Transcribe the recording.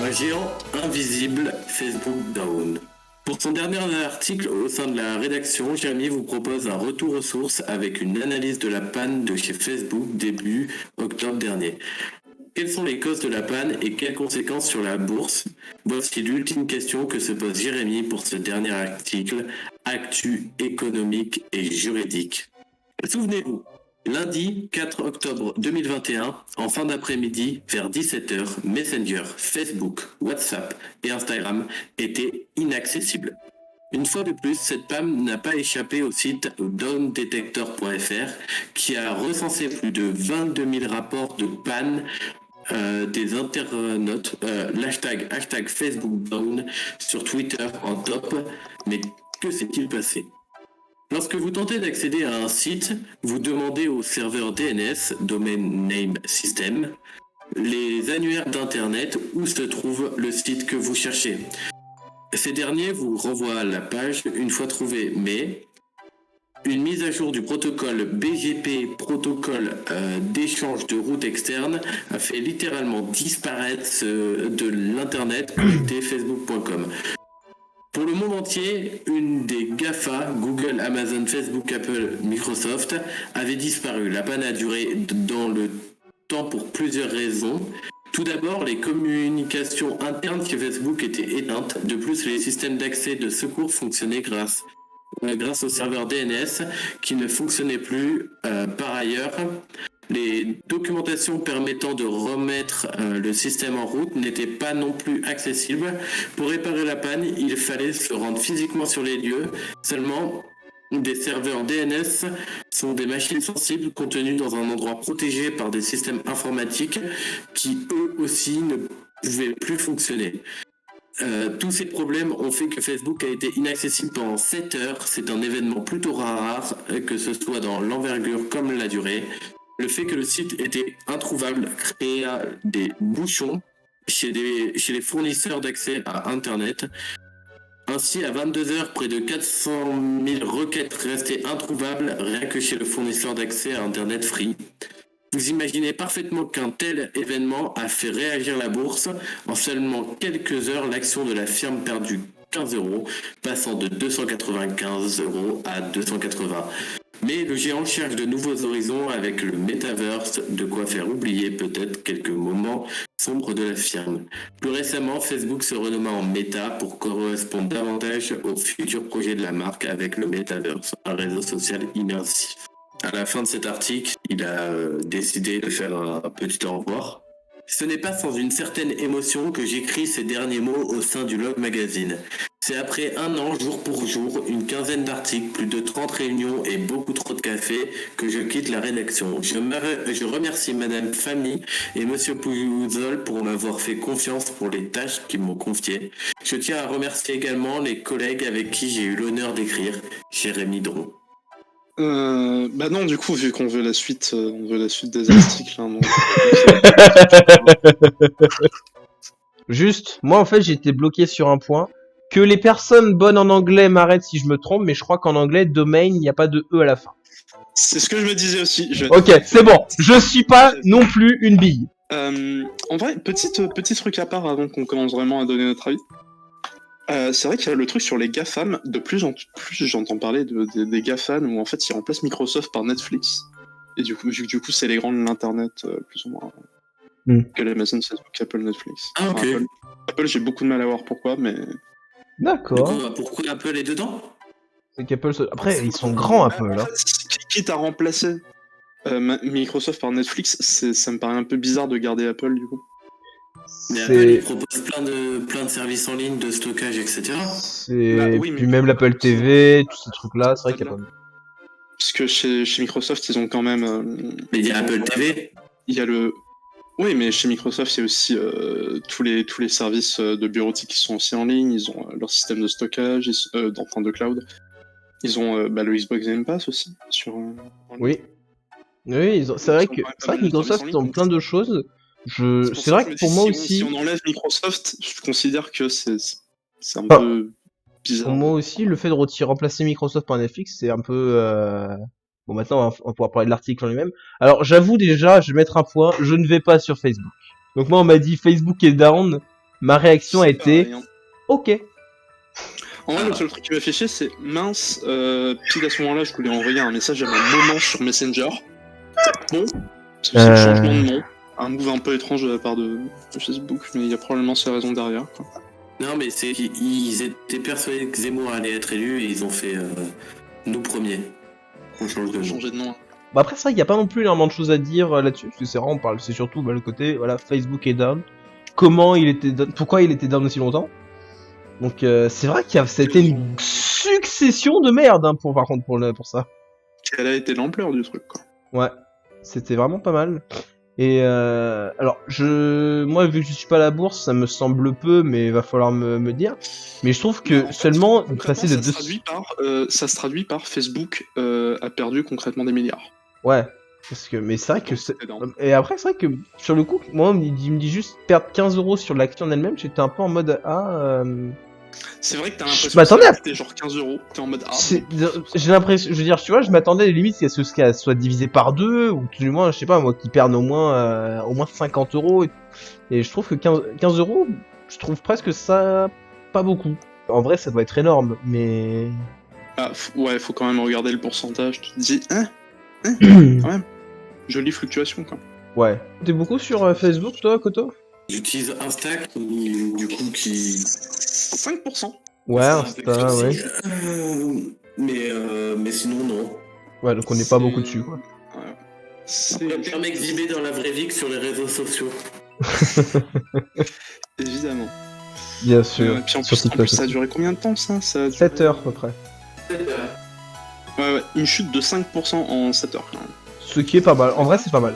Un géant invisible, Facebook Down. Pour son dernier article au sein de la rédaction, Jérémy vous propose un retour aux sources avec une analyse de la panne de chez Facebook début octobre dernier. Quelles sont les causes de la panne et quelles conséquences sur la bourse? Voici l'ultime question que se pose Jérémy pour ce dernier article, actu économique et juridique. Souvenez-vous, lundi 4 octobre 2021, en fin d'après-midi, vers 17h, Messenger, Facebook, WhatsApp et Instagram étaient inaccessibles. Une fois de plus, cette panne n'a pas échappé au site downdetector.fr qui a recensé plus de 22 000 rapports de panne des internautes, hashtag Facebook Down sur Twitter en top. Mais que s'est-il passé? Lorsque vous tentez d'accéder à un site, vous demandez au serveur DNS, Domain Name System, les annuaires d'Internet où se trouve le site que vous cherchez. Ces derniers vous renvoient à la page une fois trouvé, mais une mise à jour du protocole BGP, protocole d'échange de routes externes, a fait littéralement disparaître de l'internet connecté facebook.com. Pour le monde entier, une des GAFA, Google, Amazon, Facebook, Apple, Microsoft, avait disparu. La panne a duré dans le temps pour plusieurs raisons. Tout d'abord, les communications internes chez Facebook étaient éteintes. De plus, les systèmes d'accès de secours fonctionnaient grâce au serveur DNS qui ne fonctionnait plus. Par ailleurs, les documentations permettant de remettre le système en route n'étaient pas non plus accessibles. Pour réparer la panne, il fallait se rendre physiquement sur les lieux. Seulement, des serveurs DNS sont des machines sensibles contenues dans un endroit protégé par des systèmes informatiques qui eux aussi ne pouvaient plus fonctionner. Tous ces problèmes ont fait que Facebook a été inaccessible pendant 7 heures. C'est un événement plutôt rare, que ce soit dans l'envergure comme la durée. Le fait que le site était introuvable créa des bouchons chez les fournisseurs d'accès à Internet. Ainsi, à 22h, près de 400 000 requêtes restaient introuvables rien que chez le fournisseur d'accès à Internet Free. Vous imaginez parfaitement qu'un tel événement a fait réagir la bourse. En seulement quelques heures, l'action de la firme perdu 15 €, passant de 295 € à 280. Mais le géant cherche de nouveaux horizons avec le Metaverse, de quoi faire oublier peut-être quelques moments sombres de la firme. Plus récemment, Facebook se renomma en Meta pour correspondre davantage au futur projet de la marque avec le Metaverse, un réseau social immersif. À la fin de cet article, il a décidé de faire un petit au revoir. Ce n'est pas sans une certaine émotion que j'écris ces derniers mots au sein du Log Magazine. C'est après un an, jour pour jour, une quinzaine d'articles, plus de 30 réunions et beaucoup trop de café que je quitte la rédaction. Je remercie Madame Famille et Monsieur Pouzol pour m'avoir fait confiance pour les tâches qu'ils m'ont confiées. Je tiens à remercier également les collègues avec qui j'ai eu l'honneur d'écrire, Jérémy Dron. Bah non, du coup, vu qu'on veut la suite, on veut la suite des articles. Hein, donc, Juste, moi en fait j'étais bloqué sur un point. Que les personnes bonnes en anglais m'arrêtent si je me trompe, mais je crois qu'en anglais, domain, il n'y a pas de E à la fin. c'est ce que je me disais aussi. Ok, c'est bon. Je suis pas non plus une bille. En vrai, petit truc à part avant qu'on commence vraiment à donner notre avis. C'est vrai qu'il y a le truc sur les GAFAM. De plus en plus, j'entends parler des GAFAM où en fait ils remplacent Microsoft par Netflix. Et du coup, c'est les grands de l'internet, plus ou moins. Que l'Amazon, Facebook, Apple, Netflix. Ah, ok. Enfin, Apple, j'ai beaucoup de mal à voir pourquoi, mais. D'accord. Pourquoi Apple est dedans? C'est qu'Apple. Après, ils sont grands Apple. En fait, quitte à remplacer Microsoft par Netflix, ça me paraît un peu bizarre de garder Apple du coup. Mais Apple il propose plein de services en ligne, de stockage, etc. Oui, puis même l'Apple TV, tous ces trucs-là, c'est vrai qu'il y a pas mal. Parce que chez Microsoft, ils ont quand même. Mais il y a Apple TV. Il y a le. Oui, mais chez Microsoft, il y a aussi tous les services de bureautique qui sont aussi en ligne. Ils ont leur système de stockage, de cloud. Ils ont le Xbox Game Pass aussi. Oui. Oui, c'est vrai que Microsoft, ils ont plein de choses. C'est vrai que pour moi aussi. Si on enlève Microsoft, je considère que c'est un peu bizarre. Pour moi aussi, le fait de remplacer Microsoft par Netflix, c'est un peu. Bon, maintenant, on va pouvoir parler de l'article en lui-même. Alors, j'avoue déjà, je vais mettre un point, je ne vais pas sur Facebook. Donc moi, on m'a dit Facebook est down. ma réaction a C'est été pareil, hein. ok. En vrai, le seul truc qui m'a fait chier, c'est mince. Pile à ce moment-là, je voulais envoyer un message à ma maman sur Messenger. Bon, parce que c'est le changement de nom. Un move un peu étrange de la part de Facebook, mais il y a probablement ses raisons derrière, quoi. Non, mais c'est qu'ils étaient persuadés que Zemmour allait être élu et ils ont fait nous premiers. On change de nom. Changer de nom. Bah après ça, il y a pas non plus énormément de choses à dire là-dessus, parce que c'est vraiment, on parle, c'est surtout le côté, voilà, Facebook est down. Comment il était down, pourquoi il était down aussi longtemps. Donc c'est vrai ça a été une succession de merde, hein, par contre pour ça. Quelle a été l'ampleur du truc, quoi. Ouais, c'était vraiment pas mal. Et alors, moi, vu que je suis pas à la bourse, ça me semble peu, mais il va falloir me dire. Mais je trouve que En fait, seulement concrètement, passer de ça deux... ça se traduit par Facebook a perdu concrètement des milliards. Ouais, parce que, mais c'est vrai que... Donc, c'était énorme. Et après, c'est vrai que, sur le coup, moi, il me dit juste perdre 15€ sur l'action en elle-même, j'étais un peu en mode, C'est vrai que t'as l'impression m'attendais que à- c'était genre 15€, t'es en mode J'ai l'impression, je veux dire, tu vois, je m'attendais limite à ce qu'elle soit divisée par deux, ou tout du moins, je sais pas, moi, qu'ils perdent au moins 50€. Et je trouve que 15€, je trouve presque ça pas beaucoup. En vrai, ça doit être énorme, mais... ouais, faut quand même regarder le pourcentage. Tu te dis, quand même. Jolie fluctuation, quoi. Ouais. T'es beaucoup sur Facebook, toi, Koto? J'utilise Insta du coup qui... 5%. Ouais, Insta, ouais. Mais sinon, non. Ouais, donc on n'est pas beaucoup dessus, quoi. Ouais. Je C'est préfère m'exhiber dans la vraie vie que sur les réseaux sociaux. évidemment. Bien sûr. Puis en Sur plus, TikTok ça a aussi. duré combien de temps, ça, 7 heures, à peu près. Ouais, une chute de 5% en 7 heures, quand même. Ce qui est pas mal. En vrai, c'est pas mal.